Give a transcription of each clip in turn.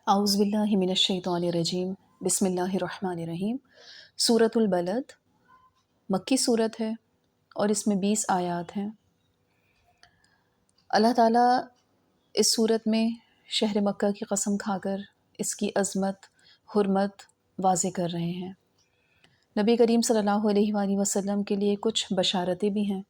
اعوذ باللہ من الشیطان الرجیم بسم اللہ الرحمن الرحیم۔ سورۃ البلد مکی صورت ہے اور اس میں 20 آیات ہیں۔ اللہ تعالیٰ اس صورت میں شہر مکہ کی قسم کھا کر اس کی عظمت حرمت واضح کر رہے ہیں۔ نبی کریم صلی اللہ علیہ وآلہ وسلم کے لیے کچھ بشارتیں بھی ہیں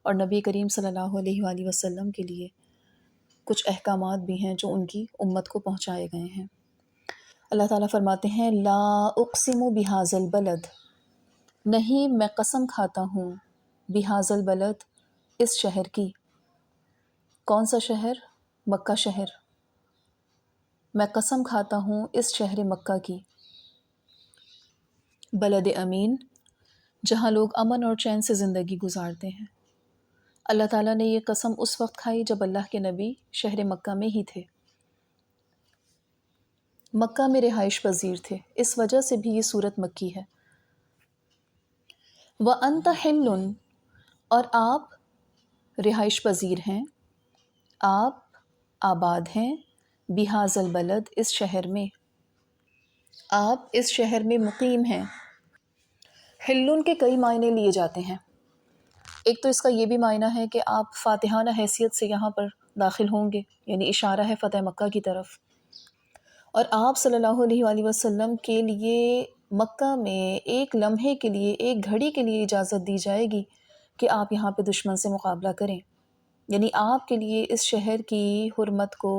اور نبی کریم صلی اللہ علیہ وآلہ وسلم کے لیے کچھ احکامات بھی ہیں جو ان کی امت کو پہنچائے گئے ہیں۔ اللہ تعالیٰ فرماتے ہیں لا اقسم بہذا البلد، نہیں میں قسم کھاتا ہوں بہذا البلد، اس شہر کی۔ کون سا شہر؟ مکہ شہر۔ میں قسم کھاتا ہوں اس شہر مکہ کی، بلد امین، جہاں لوگ امن اور چین سے زندگی گزارتے ہیں۔ اللہ تعالیٰ نے یہ قسم اس وقت کھائی جب اللہ کے نبی شہر مکہ میں ہی تھے، مکہ میں رہائش پذیر تھے، اس وجہ سے بھی یہ صورت مکی ہے۔ وَأَنْتَ حِلٌّ، اور آپ رہائش پذیر ہیں، آپ آباد ہیں، بِهَذَا الْبَلَدِ، اس شہر میں، آپ اس شہر میں مقیم ہیں۔ حلٌ کے کئی معنی لیے جاتے ہیں۔ ایک تو اس کا یہ بھی معنی ہے کہ آپ فاتحانہ حیثیت سے یہاں پر داخل ہوں گے، یعنی اشارہ ہے فتح مکہ کی طرف، اور آپ صلی اللہ علیہ وآلہ وسلم کے لیے مکہ میں ایک لمحے کے لیے، ایک گھڑی کے لیے اجازت دی جائے گی کہ آپ یہاں پہ دشمن سے مقابلہ کریں، یعنی آپ کے لیے اس شہر کی حرمت کو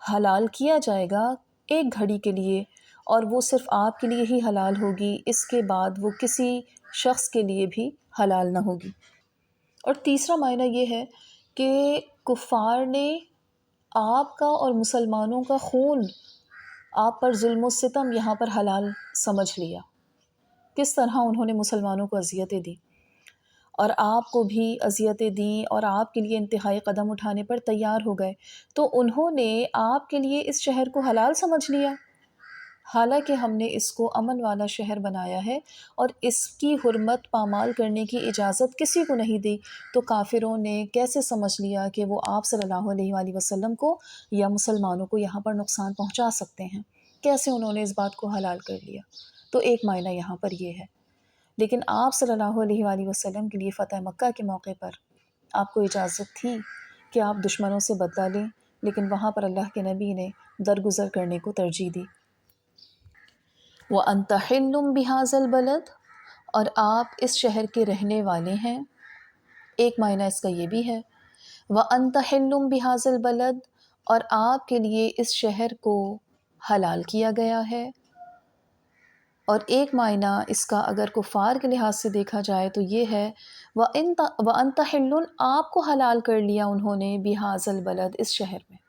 حلال کیا جائے گا ایک گھڑی کے لیے، اور وہ صرف آپ کے لیے ہی حلال ہوگی، اس کے بعد وہ کسی شخص کے لیے بھی حلال نہ ہوگی۔ اور تیسرا معنی یہ ہے کہ کفار نے آپ کا اور مسلمانوں کا خون، آپ پر ظلم و ستم یہاں پر حلال سمجھ لیا۔ کس طرح انہوں نے مسلمانوں کو اذیتیں دی اور آپ کو بھی اذیتیں دیں اور آپ کے لیے انتہائی قدم اٹھانے پر تیار ہو گئے، تو انہوں نے آپ کے لیے اس شہر کو حلال سمجھ لیا، حالانکہ ہم نے اس کو امن والا شہر بنایا ہے اور اس کی حرمت پامال کرنے کی اجازت کسی کو نہیں دی۔ تو کافروں نے کیسے سمجھ لیا کہ وہ آپ صلی اللہ علیہ وآلہ وسلم کو یا مسلمانوں کو یہاں پر نقصان پہنچا سکتے ہیں؟ کیسے انہوں نے اس بات کو حلال کر لیا؟ تو ایک معنی یہاں پر یہ ہے۔ لیکن آپ صلی اللہ علیہ وآلہ وسلم کے لیے فتح مکہ کے موقع پر آپ کو اجازت تھی کہ آپ دشمنوں سے بدلہ لیں، لیکن وہاں پر اللہ کے نبی نے درگزر کرنے کو ترجیح دی۔ وَأَنْتَ حِلٌّ بِهَذَا الْبَلَدِ، اور آپ اس شہر کے رہنے والے ہیں۔ ایک معنی اس کا یہ بھی ہے وَأَنْتَ حِلٌّ بِهَذَا الْبَلَدِ، اور آپ کے لیے اس شہر کو حلال کیا گیا ہے۔ اور ایک معنی اس کا اگر کفار کے لحاظ سے دیکھا جائے تو یہ ہے وَأَنْتَ حِلٌّ، آپ کو حلال کر لیا انہوں نے بِهَذَا الْبَلَدِ، اس شہر میں۔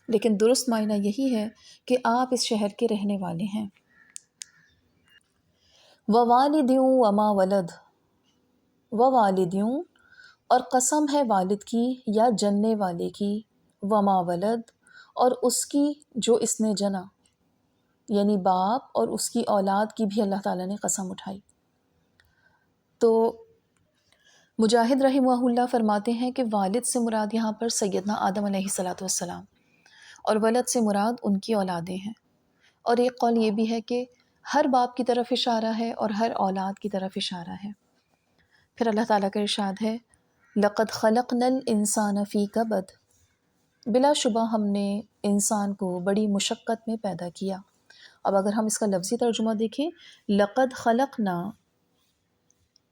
لیکن درست معنی یہی ہے کہ آپ اس شہر کے رہنے والے ہیں۔ وَوَالِدٍ وَمَا وَلَدَ، وَوَالِدٍ، اور قسم ہے والد کی یا جننے والے کی، وَمَا وَلَد، اور اس کی جو اس نے جنا، یعنی باپ اور اس کی اولاد کی بھی اللہ تعالیٰ نے قسم اٹھائی۔ تو مجاہد رحمہ اللہ فرماتے ہیں کہ والد سے مراد یہاں پر سیدنا آدم علیہ الصلاۃ والسلام، اور ولد سے مراد ان کی اولادیں ہیں۔ اور ایک قول یہ بھی ہے کہ ہر باپ کی طرف اشارہ ہے اور ہر اولاد کی طرف اشارہ ہے۔ پھر اللہ تعالیٰ کا ارشاد ہے لَقَدْ خَلَقْنَا الْإِنسَانَ فِي كَبَدٍ، بلا شبہ ہم نے انسان کو بڑی مشقت میں پیدا کیا۔ اب اگر ہم اس کا لفظی ترجمہ دیکھیں، لَقَدْ خَلَقْنَا،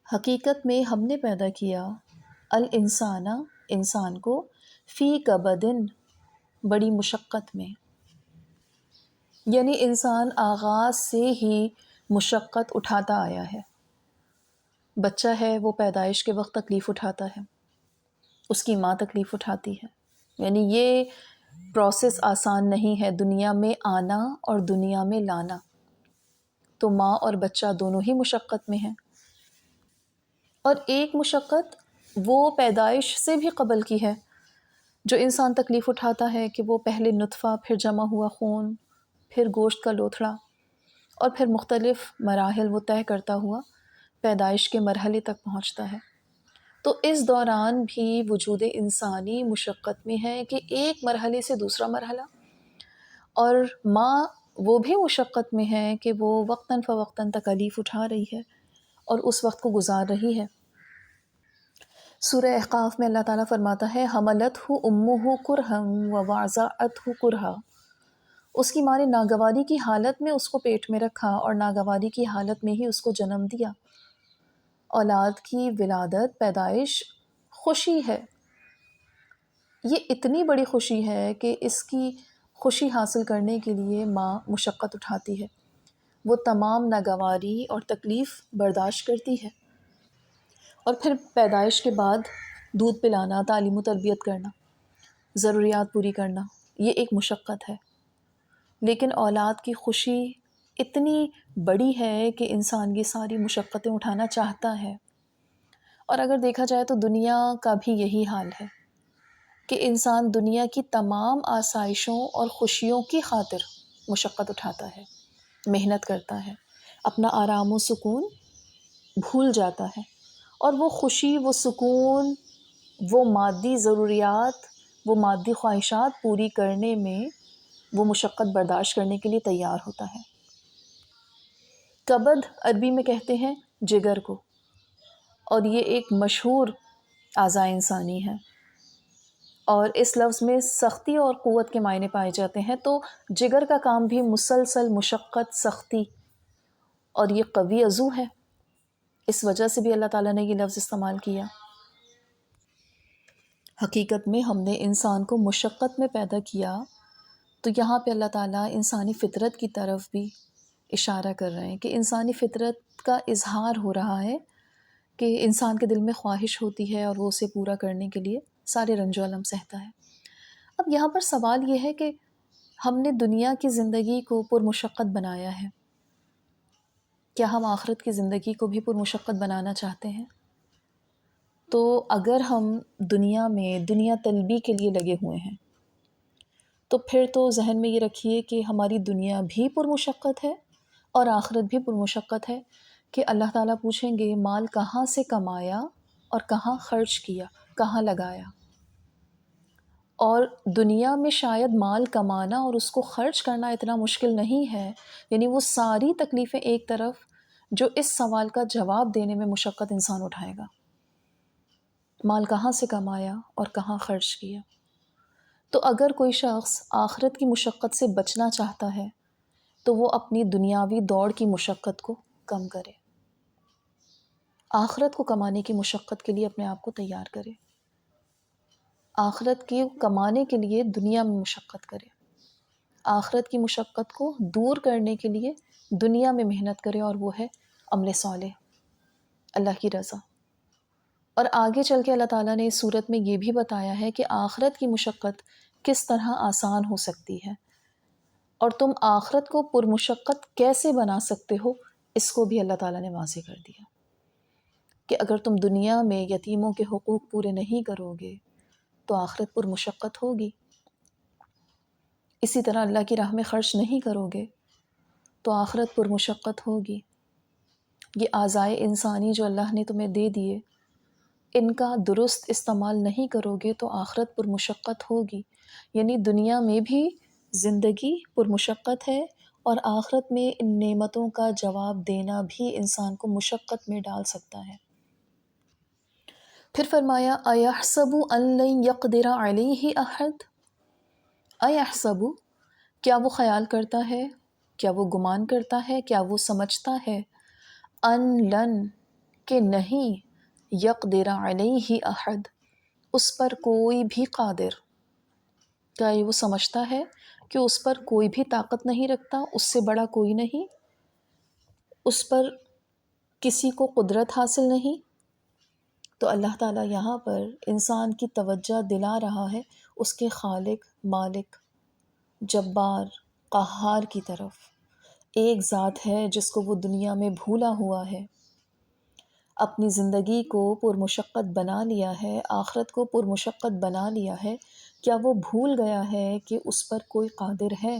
حقیقت میں ہم نے پیدا کیا، الانسان، انسان کو، فی کبدن، بڑی مشقت میں، یعنی انسان آغاز سے ہی مشقت اٹھاتا آیا ہے۔ بچہ ہے وہ پیدائش کے وقت تکلیف اٹھاتا ہے، اس کی ماں تکلیف اٹھاتی ہے، یعنی یہ پروسیس آسان نہیں ہے، دنیا میں آنا اور دنیا میں لانا، تو ماں اور بچہ دونوں ہی مشقت میں ہیں۔ اور ایک مشقت وہ پیدائش سے بھی قبل کی ہے، جو انسان تکلیف اٹھاتا ہے کہ وہ پہلے نطفہ، پھر جمع ہوا خون، پھر گوشت کا لوتھڑا، اور پھر مختلف مراحل وہ طے کرتا ہوا پیدائش کے مرحلے تک پہنچتا ہے۔ تو اس دوران بھی وجود انسانی مشقت میں ہے کہ ایک مرحلے سے دوسرا مرحلہ، اور ماں وہ بھی مشقت میں ہے کہ وہ وقتاً فوقتاً تکالیف اٹھا رہی ہے اور اس وقت کو گزار رہی ہے۔ سورہ احقاف میں اللہ تعالیٰ فرماتا ہے حملتہ امہ کرہا ووضعتہ کرہا، اس کی ماں نے ناگواری کی حالت میں اس کو پیٹ میں رکھا اور ناگواری کی حالت میں ہی اس کو جنم دیا۔ اولاد کی ولادت، پیدائش خوشی ہے، یہ اتنی بڑی خوشی ہے کہ اس کی خوشی حاصل کرنے کے لیے ماں مشقت اٹھاتی ہے، وہ تمام ناگواری اور تکلیف برداشت کرتی ہے، اور پھر پیدائش کے بعد دودھ پلانا، تعلیم و تربیت کرنا، ضروریات پوری کرنا، یہ ایک مشقت ہے۔ لیکن اولاد کی خوشی اتنی بڑی ہے کہ انسان یہ ساری مشقتیں اٹھانا چاہتا ہے۔ اور اگر دیکھا جائے تو دنیا کا بھی یہی حال ہے کہ انسان دنیا کی تمام آسائشوں اور خوشیوں کی خاطر مشقت اٹھاتا ہے، محنت کرتا ہے، اپنا آرام و سکون بھول جاتا ہے، اور وہ خوشی، وہ سکون، وہ مادی ضروریات، وہ مادی خواہشات پوری کرنے میں وہ مشقت برداشت کرنے کے لیے تیار ہوتا ہے۔ کبد عربی میں کہتے ہیں جگر کو، اور یہ ایک مشہور اعضاء انسانی ہے، اور اس لفظ میں سختی اور قوت کے معنی پائے جاتے ہیں۔ تو جگر کا کام بھی مسلسل مشقت، سختی، اور یہ قوی عضو ہے، اس وجہ سے بھی اللہ تعالیٰ نے یہ لفظ استعمال کیا۔ حقیقت میں ہم نے انسان کو مشقت میں پیدا کیا، تو یہاں پہ اللہ تعالیٰ انسانی فطرت کی طرف بھی اشارہ کر رہے ہیں کہ انسانی فطرت کا اظہار ہو رہا ہے کہ انسان کے دل میں خواہش ہوتی ہے اور وہ اسے پورا کرنے کے لیے سارے رنج و الم سہتا ہے۔ اب یہاں پر سوال یہ ہے کہ ہم نے دنیا کی زندگی کو پرمشقت بنایا ہے، کیا ہم آخرت کی زندگی کو بھی پرمشقت بنانا چاہتے ہیں؟ تو اگر ہم دنیا میں دنیا طلبی کے لیے لگے ہوئے ہیں تو پھر تو ذہن میں یہ رکھیے کہ ہماری دنیا بھی پرمشقت ہے اور آخرت بھی پرمشقت ہے، کہ اللہ تعالیٰ پوچھیں گے مال کہاں سے کمایا اور کہاں خرچ کیا، کہاں لگایا۔ اور دنیا میں شاید مال کمانا اور اس کو خرچ کرنا اتنا مشکل نہیں ہے، یعنی وہ ساری تکلیفیں ایک طرف جو اس سوال کا جواب دینے میں مشقت انسان اٹھائے گا، مال کہاں سے کمایا اور کہاں خرچ کیا۔ تو اگر کوئی شخص آخرت کی مشقت سے بچنا چاہتا ہے تو وہ اپنی دنیاوی دوڑ کی مشقت کو کم کرے، آخرت کو کمانے کی مشقت کے لیے اپنے آپ کو تیار کرے، آخرت کی کمانے کے لیے دنیا میں مشقت کرے، آخرت کی مشقت کو دور کرنے کے لیے دنیا میں محنت کرے، اور وہ ہے عمل صالح، اللہ کی رضا۔ اور آگے چل کے اللہ تعالیٰ نے اس صورت میں یہ بھی بتایا ہے کہ آخرت کی مشقت کس طرح آسان ہو سکتی ہے، اور تم آخرت کو پرمشقت کیسے بنا سکتے ہو، اس کو بھی اللہ تعالیٰ نے واضح کر دیا کہ اگر تم دنیا میں یتیموں کے حقوق پورے نہیں کرو گے تو آخرت پرمشقت ہوگی، اسی طرح اللہ کی راہ میں خرچ نہیں کرو گے تو آخرت پرمشقت ہوگی۔ یہ اعضائے انسانی جو اللہ نے تمہیں دے دیے، ان کا درست استعمال نہیں کرو گے تو آخرت پرمشقت ہوگی، یعنی دنیا میں بھی زندگی پرمشقت ہے، اور آخرت میں ان نعمتوں کا جواب دینا بھی انسان کو مشقت میں ڈال سکتا ہے۔ پھر فرمایا اَيَحْسَبُ أَن لَّن يَقْدِرَ عَلَيْهِ أَحَدٌ، اَيَحْسَبُ، کیا وہ خیال کرتا ہے، کیا وہ گمان کرتا ہے، کیا وہ سمجھتا ہے، ان لن، کہ نہیں، یقدر علیہ احد، اس پر کوئی بھی قادر، کیا یہ وہ سمجھتا ہے کہ اس پر کوئی بھی طاقت نہیں رکھتا، اس سے بڑا کوئی نہیں، اس پر کسی کو قدرت حاصل نہیں؟ تو اللہ تعالیٰ یہاں پر انسان کی توجہ دلا رہا ہے اس کے خالق، مالک، جبار، قہار کی طرف۔ ایک ذات ہے جس کو وہ دنیا میں بھولا ہوا ہے، اپنی زندگی کو پرمشقت بنا لیا ہے، آخرت کو پرمشقت بنا لیا ہے، کیا وہ بھول گیا ہے کہ اس پر کوئی قادر ہے؟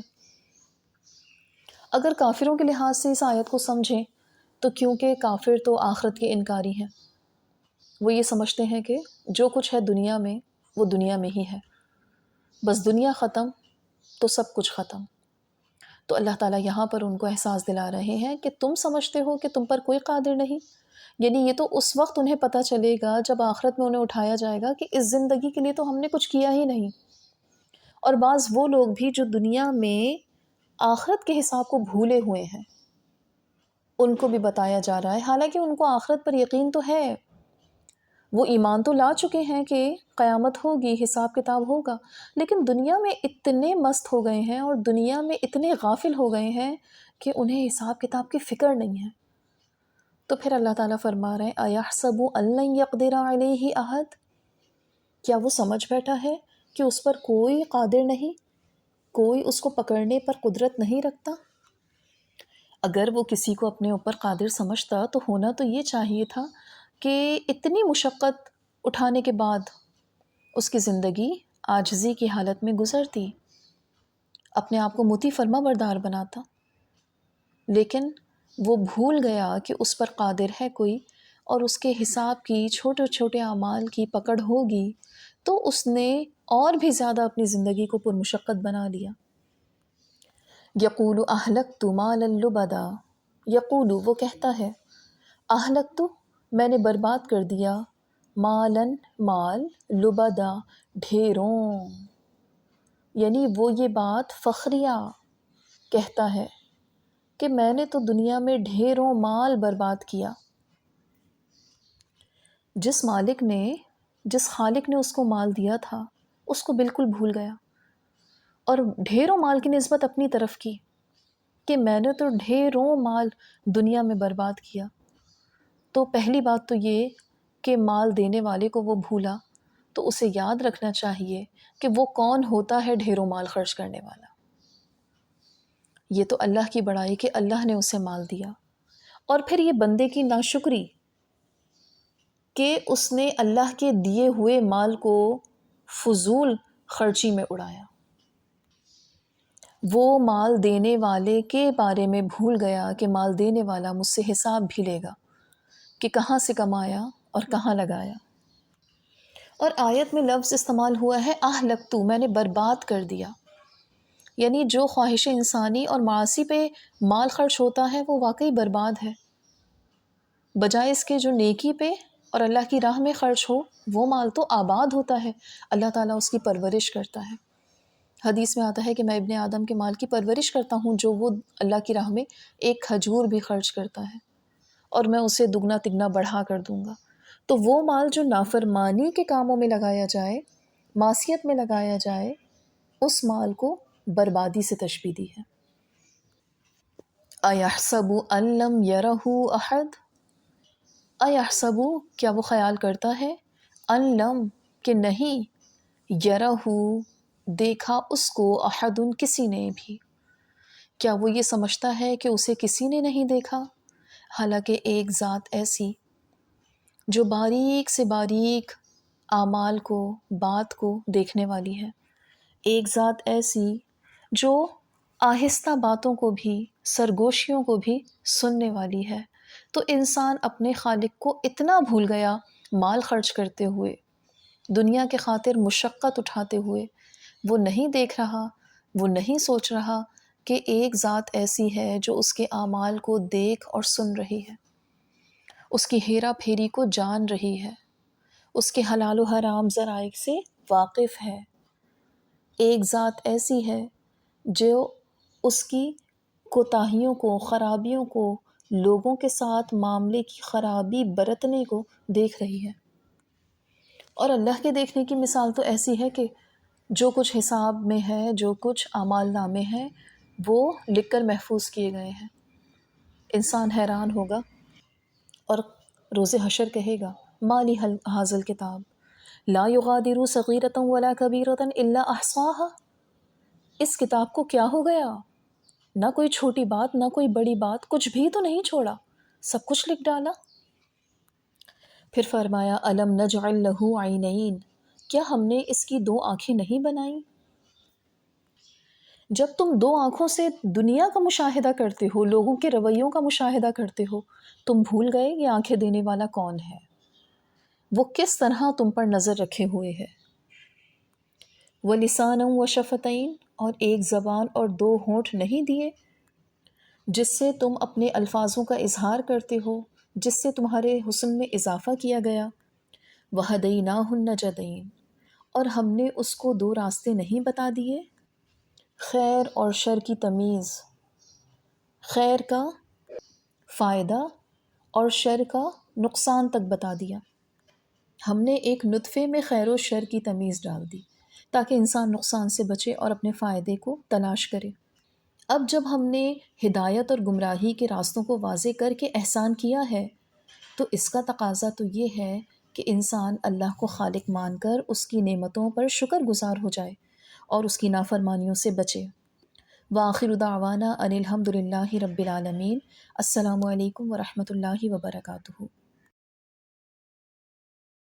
اگر کافروں کے لحاظ سے اس آیت کو سمجھیں تو کیونکہ کافر تو آخرت کے انکاری ہیں، وہ یہ سمجھتے ہیں کہ جو کچھ ہے دنیا میں وہ دنیا میں ہی ہے، بس دنیا ختم تو سب کچھ ختم، تو اللہ تعالیٰ یہاں پر ان کو احساس دلا رہے ہیں کہ تم سمجھتے ہو کہ تم پر کوئی قادر نہیں، یعنی یہ تو اس وقت انہیں پتہ چلے گا جب آخرت میں انہیں اٹھایا جائے گا کہ اس زندگی کے لیے تو ہم نے کچھ کیا ہی نہیں۔ اور بعض وہ لوگ بھی جو دنیا میں آخرت کے حساب کو بھولے ہوئے ہیں، ان کو بھی بتایا جا رہا ہے، حالانکہ ان کو آخرت پر یقین تو ہے، وہ ایمان تو لا چکے ہیں کہ قیامت ہوگی، حساب کتاب ہوگا، لیکن دنیا میں اتنے مست ہو گئے ہیں اور دنیا میں اتنے غافل ہو گئے ہیں کہ انہیں حساب کتاب کی فکر نہیں ہے۔ تو پھر اللہ تعالیٰ فرما رہے ہیں اَيَحْسَبُ أَن لَّن يَقْدِرَ عَلَيْهِ أَحَدٌ، کیا وہ سمجھ بیٹھا ہے کہ اس پر کوئی قادر نہیں، کوئی اس کو پکڑنے پر قدرت نہیں رکھتا؟ اگر وہ کسی کو اپنے اوپر قادر سمجھتا تو ہونا تو یہ چاہیے تھا کہ اتنی مشقت اٹھانے کے بعد اس کی زندگی عاجزی کی حالت میں گزرتی، اپنے آپ کو مطیع فرما بردار بناتا، لیکن وہ بھول گیا کہ اس پر قادر ہے کوئی اور اس کے حساب کی چھوٹے چھوٹے اعمال کی پکڑ ہوگی، تو اس نے اور بھی زیادہ اپنی زندگی کو پرمشقت بنا لیا۔ یقول اہلکت مالا لبدا، یقول وہ کہتا ہے، اہلکت میں نے برباد کر دیا، مالن مال، لبدا ڈھیروں، یعنی وہ یہ بات فخریہ کہتا ہے کہ میں نے تو دنیا میں ڈھیروں مال برباد کیا۔ جس مالک نے، جس خالق نے اس کو مال دیا تھا اس کو بالکل بھول گیا اور ڈھیروں مال کی نسبت اپنی طرف کی کہ میں نے تو ڈھیروں مال دنیا میں برباد کیا۔ تو پہلی بات تو یہ کہ مال دینے والے کو وہ بھولا، تو اسے یاد رکھنا چاہیے کہ وہ کون ہوتا ہے ڈھیروں مال خرچ کرنے والا۔ یہ تو اللہ کی بڑائی کہ اللہ نے اسے مال دیا، اور پھر یہ بندے کی ناشکری کہ اس نے اللہ کے دیے ہوئے مال کو فضول خرچی میں اڑایا، وہ مال دینے والے کے بارے میں بھول گیا کہ مال دینے والا مجھ سے حساب بھی لے گا کہ کہاں سے کمایا اور کہاں لگایا۔ اور آیت میں لفظ استعمال ہوا ہے اہلکتو، میں نے برباد کر دیا، یعنی جو خواہش انسانی اور معاصی پہ مال خرچ ہوتا ہے وہ واقعی برباد ہے، بجائے اس کے جو نیکی پہ اور اللہ کی راہ میں خرچ ہو وہ مال تو آباد ہوتا ہے، اللہ تعالیٰ اس کی پرورش کرتا ہے۔ حدیث میں آتا ہے کہ میں ابن آدم کے مال کی پرورش کرتا ہوں، جو وہ اللہ کی راہ میں ایک کھجور بھی خرچ کرتا ہے اور میں اسے دگنا تگنا بڑھا کر دوں گا۔ تو وہ مال جو نافرمانی کے کاموں میں لگایا جائے، معصیت میں لگایا جائے، اس مال کو بربادی سے تشبیہ دی ہے۔ اَيَحْسَبُ أَن لَّمْ يَرَهُ أَحَدٌ، اَيَحْسَبُ کیا وہ خیال کرتا ہے، ان لم کہ نہیں، یرہ دیکھا اس کو، احد کسی نے بھی، کیا وہ یہ سمجھتا ہے کہ اسے کسی نے نہیں دیکھا؟ حالانکہ ایک ذات ایسی جو باریک سے باریک اعمال کو، بات کو دیکھنے والی ہے، ایک ذات ایسی جو آہستہ باتوں کو بھی، سرگوشیوں کو بھی سننے والی ہے۔ تو انسان اپنے خالق کو اتنا بھول گیا مال خرچ کرتے ہوئے، دنیا کے خاطر مشقت اٹھاتے ہوئے، وہ نہیں دیکھ رہا، وہ نہیں سوچ رہا کہ ایک ذات ایسی ہے جو اس کے اعمال کو دیکھ اور سن رہی ہے، اس کی ہیرا پھیری کو جان رہی ہے، اس کے حلال و حرام ذرائع سے واقف ہے۔ ایک ذات ایسی ہے جو اس کی کوتاہیوں کو، خرابیوں کو، لوگوں کے ساتھ معاملے کی خرابی برتنے کو دیکھ رہی ہے۔ اور اللہ کے دیکھنے کی مثال تو ایسی ہے کہ جو کچھ حساب میں ہے، جو کچھ اعمال نامے ہیں، وہ لکھ کر محفوظ کیے گئے ہیں۔ انسان حیران ہوگا اور روز حشر کہے گا ما لی ھذا الکتاب لا یغادر صغیرۃ ولا کبیرۃ الا احصاها، اس کتاب کو کیا ہو گیا، نہ کوئی چھوٹی بات نہ کوئی بڑی بات، کچھ بھی تو نہیں چھوڑا، سب کچھ لکھ ڈالا۔ پھر فرمایا الم نجعل لہ عینین، کیا ہم نے اس کی دو آنکھیں نہیں بنائیں؟ جب تم دو آنکھوں سے دنیا کا مشاہدہ کرتے ہو، لوگوں کے رویوں کا مشاہدہ کرتے ہو، تم بھول گئے یہ آنکھیں دینے والا کون ہے، وہ کس طرح تم پر نظر رکھے ہوئے ہے۔ و لسانا و شفتین، اور ایک زبان اور دو ہونٹ نہیں دیے جس سے تم اپنے الفاظوں کا اظہار کرتے ہو، جس سے تمہارے حسن میں اضافہ کیا گیا۔ وہدیناہ النجدین، اور ہم نے اس کو دو راستے نہیں بتا دیے، خیر اور شر کی تمیز، خیر کا فائدہ اور شر کا نقصان تک بتا دیا۔ ہم نے ایک نطفے میں خیر و شر کی تمیز ڈال دی تاکہ انسان نقصان سے بچے اور اپنے فائدے کو تلاش کرے۔ اب جب ہم نے ہدایت اور گمراہی کے راستوں کو واضح کر کے احسان کیا ہے تو اس کا تقاضا تو یہ ہے کہ انسان اللہ کو خالق مان کر اس کی نعمتوں پر شکر گزار ہو جائے اور اس کی نافرمانیوں سے بچے۔ وآخر دعوانا ان الحمد للہ رب العالمین۔ السلام علیکم ورحمۃ اللہ وبرکاتہ۔